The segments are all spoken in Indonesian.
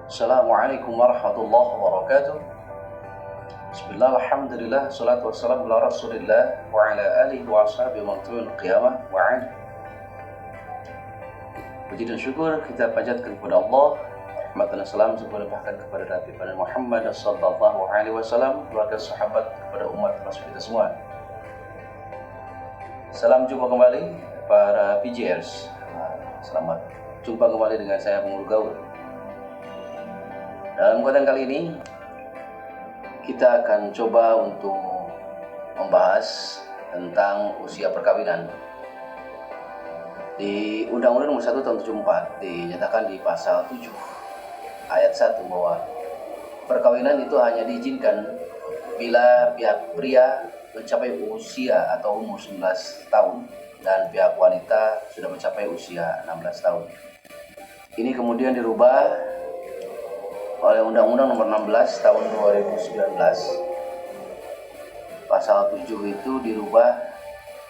Assalamualaikum warahmatullahi wabarakatuh. Bismillah, alhamdulillah, salatu wassalamu ala rasulillah wa ala alihi wa ashabihi wa man qiyamah wa'ad. Puji dan syukur kita panjatkan kepada Allah. Rahmat dan salam semoga limpahkan kepada Nabi Muhammad sallallahu alaihi wasallam, keluarga sahabat, kepada umat termasuk kita semua. Salam jumpa kembali para PJers. Selamat jumpa kembali dengan saya Pengurus Gaul. Dalam konten kali ini kita akan coba untuk membahas tentang usia perkawinan. Di Undang-Undang Nomor 1 Tahun 74 dinyatakan di pasal 7 ayat 1 bahwa perkawinan itu hanya diizinkan bila pihak pria mencapai usia atau umur 19 tahun dan pihak wanita sudah mencapai usia 16 tahun. Ini kemudian dirubah oleh Undang-Undang Nomor 16 Tahun 2019. Pasal 7 itu dirubah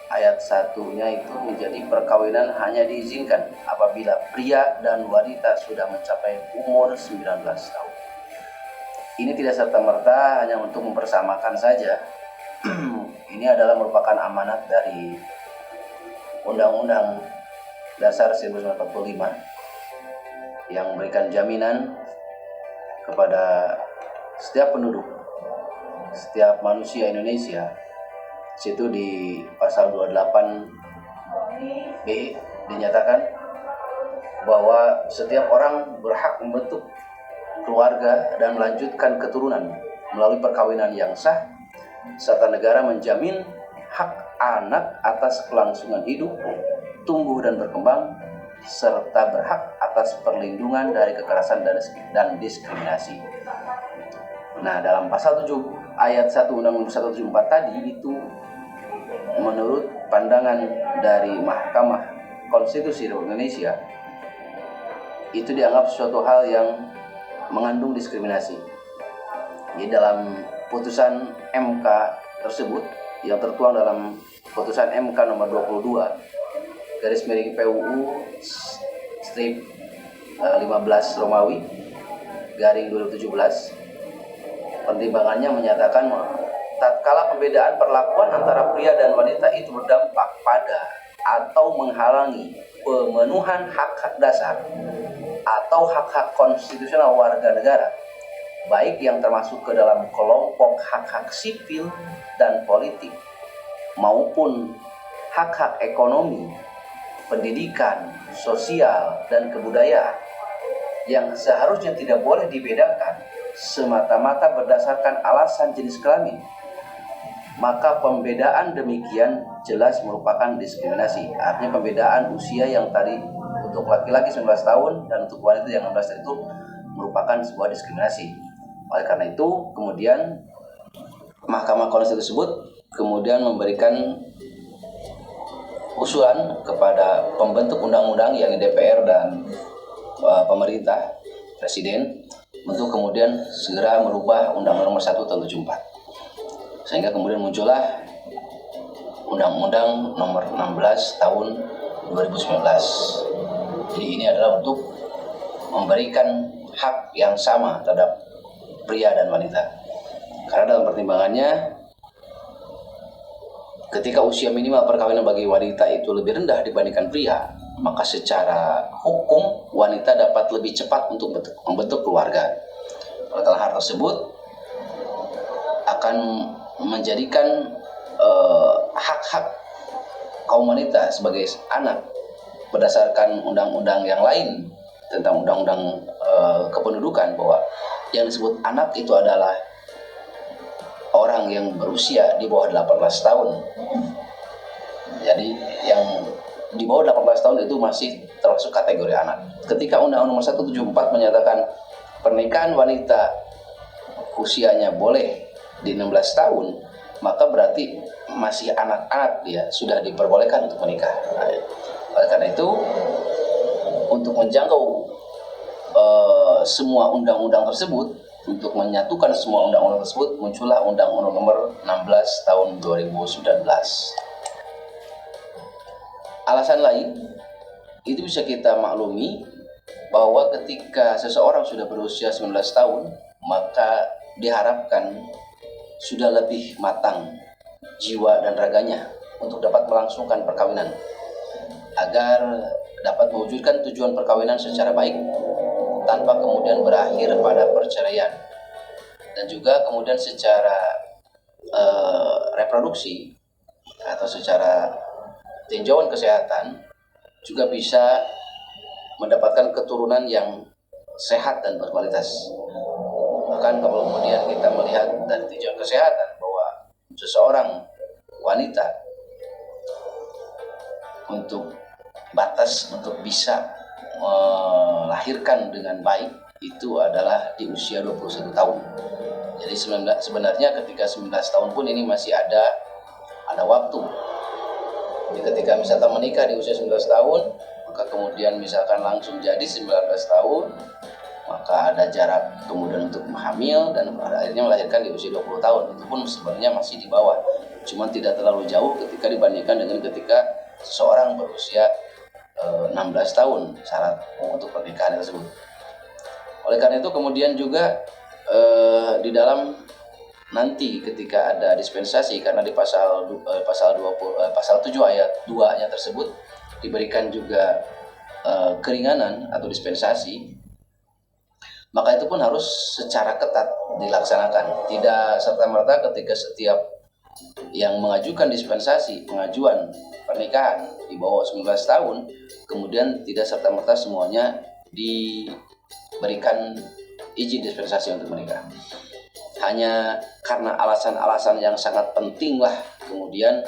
ayat 1-nya itu menjadi perkawinan hanya diizinkan apabila pria dan wanita sudah mencapai umur 19 tahun. Ini tidak serta-merta hanya untuk mempersamakan saja. Ini adalah merupakan amanat dari Undang-Undang Dasar 1945 yang memberikan jaminan kepada setiap penduduk, setiap manusia Indonesia. Situ di pasal 28B dinyatakan bahwa setiap orang berhak membentuk keluarga dan melanjutkan keturunan melalui perkawinan yang sah, serta negara menjamin hak anak atas kelangsungan hidup, tumbuh dan berkembang, serta berhak atas perlindungan dari kekerasan dan diskriminasi. Nah, dalam pasal 7 ayat 1 Undang-Undang 174 tadi itu menurut pandangan dari Mahkamah Konstitusi Republik Indonesia itu dianggap suatu hal yang mengandung diskriminasi. Jadi dalam putusan MK tersebut yang tertuang dalam putusan MK nomor 22 garis miring PUU strip 15 Romawi garing 2017, pertimbangannya menyatakan tatkala pembedaan perlakuan antara pria dan wanita itu berdampak pada atau menghalangi pemenuhan hak-hak dasar atau hak-hak konstitusional warga negara, baik yang termasuk ke dalam kelompok hak-hak sipil dan politik maupun hak-hak ekonomi, pendidikan, sosial, dan kebudayaan yang seharusnya tidak boleh dibedakan semata-mata berdasarkan alasan jenis kelamin, maka pembedaan demikian jelas merupakan diskriminasi. Artinya pembedaan usia yang tadi untuk laki-laki 19 tahun dan untuk wanita yang 16 tahun itu merupakan sebuah diskriminasi. Oleh karena itu kemudian Mahkamah Konstitusi tersebut kemudian memberikan usulan kepada pembentuk undang-undang yakni DPR dan pemerintah presiden untuk kemudian segera merubah Undang-Undang Nomor 1 Tahun 74, sehingga kemudian muncullah Undang-Undang Nomor 16 Tahun 2019. Jadi ini adalah untuk memberikan hak yang sama terhadap pria dan wanita, karena dalam pertimbangannya ketika usia minimal perkawinan bagi wanita itu lebih rendah dibandingkan pria, maka secara hukum wanita dapat lebih cepat untuk membentuk keluarga. Oleh hal tersebut akan menjadikan hak-hak kaum wanita sebagai anak berdasarkan undang-undang yang lain tentang undang-undang kependudukan, bahwa yang disebut anak itu adalah orang yang berusia di bawah 18 tahun. Jadi yang di bawah 18 tahun itu masih termasuk kategori anak. Ketika Undang-Undang Nomor 174 menyatakan pernikahan wanita usianya boleh di 16 tahun, maka berarti masih anak-anak dia sudah diperbolehkan untuk menikah. Oleh karena itu untuk menjangkau semua undang-undang tersebut, untuk menyatukan semua undang-undang tersebut, muncullah Undang-Undang Nomor 16 Tahun 2019. Alasan lain itu bisa kita maklumi bahwa ketika seseorang sudah berusia 19 tahun, maka diharapkan sudah lebih matang jiwa dan raganya untuk dapat melangsungkan perkawinan, agar dapat mewujudkan tujuan perkawinan secara baik tanpa kemudian berakhir pada perceraian, dan juga kemudian secara reproduksi atau secara tinjauan kesehatan juga bisa mendapatkan keturunan yang sehat dan berkualitas. Bahkan kalau kemudian kita melihat dari tinjauan kesehatan bahwa seseorang wanita untuk batas untuk bisa melahirkan dengan baik itu adalah di usia 21 tahun. Jadi sebenarnya ketika 19 tahun pun ini masih ada waktu. Jadi ketika misalkan menikah di usia 19 tahun, maka kemudian misalkan langsung jadi 19 tahun, maka ada jarak kemudian untuk hamil dan pada akhirnya melahirkan di usia 20 tahun. Itu pun sebenarnya masih di bawah, cuma tidak terlalu jauh ketika dibandingkan dengan ketika seseorang berusia 16 tahun syarat untuk pernikahan tersebut. Oleh karena itu kemudian juga di dalam nanti ketika ada dispensasi, karena di pasal 7 ayat 2-nya tersebut diberikan juga keringanan atau dispensasi, maka itu pun harus secara ketat dilaksanakan. Tidak serta-merta ketika setiap yang mengajukan dispensasi, pengajuan pernikahan di bawah 19 tahun, kemudian tidak serta-merta semuanya diberikan izin dispensasi untuk menikah. Hanya karena alasan-alasan yang sangat penting lah kemudian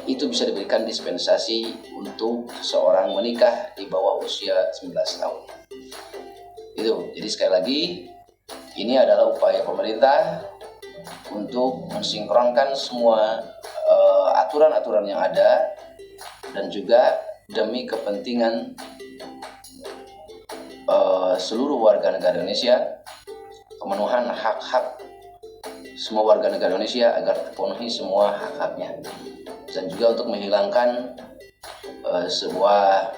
itu bisa diberikan dispensasi untuk seseorang menikah di bawah usia 19 tahun. Itu. Jadi sekali lagi ini adalah upaya pemerintah untuk mensinkronkan semua aturan-aturan yang ada, dan juga demi kepentingan seluruh warga negara Indonesia, pemenuhan hak-hak semua warga negara Indonesia agar terpenuhi semua hak-haknya, dan juga untuk menghilangkan sebuah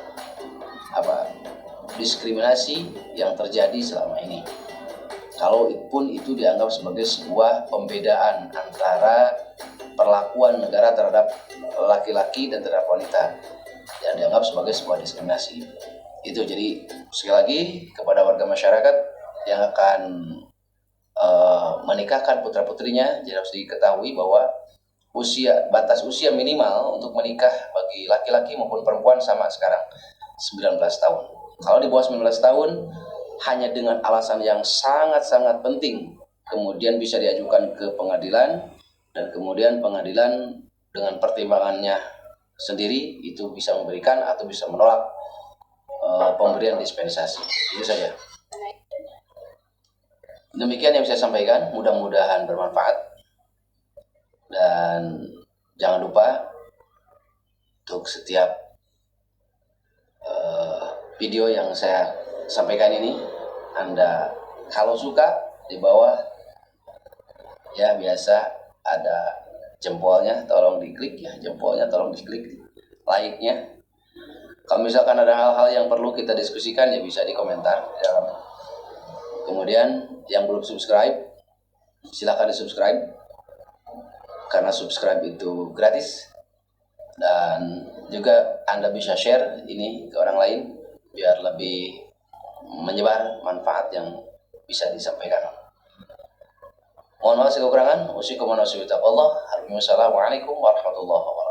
diskriminasi yang terjadi selama ini. Kalau pun itu dianggap sebagai sebuah pembedaan antara perlakuan negara terhadap laki-laki dan terhadap wanita, yang dianggap sebagai sebuah diskriminasi. Itu. Jadi sekali lagi kepada warga masyarakat yang akan menikahkan putra-putrinya, harus diketahui bahwa batas usia minimal untuk menikah bagi laki-laki maupun perempuan sama sekarang, 19 tahun. Kalau di bawah 19 tahun hanya dengan alasan yang sangat-sangat penting kemudian bisa diajukan ke pengadilan, dan kemudian pengadilan dengan pertimbangannya sendiri itu bisa memberikan atau bisa menolak pemberian dispensasi. Itu saja. Demikian yang saya sampaikan, mudah-mudahan bermanfaat, dan jangan lupa untuk setiap video yang saya sampaikan ini, Anda kalau suka di bawah ya biasa ada jempolnya, tolong diklik ya, jempolnya tolong diklik, like-nya. Kalau misalkan ada hal-hal yang perlu kita diskusikan ya bisa di komentar di dalam. Kemudian yang belum subscribe, silakan di subscribe, karena subscribe itu gratis, dan juga Anda bisa share ini ke orang lain biar lebih menyebar manfaat yang bisa disampaikan. Mohon maaf segala kekurangan. Wassalamualaikum warahmatullahi wabarakatuh.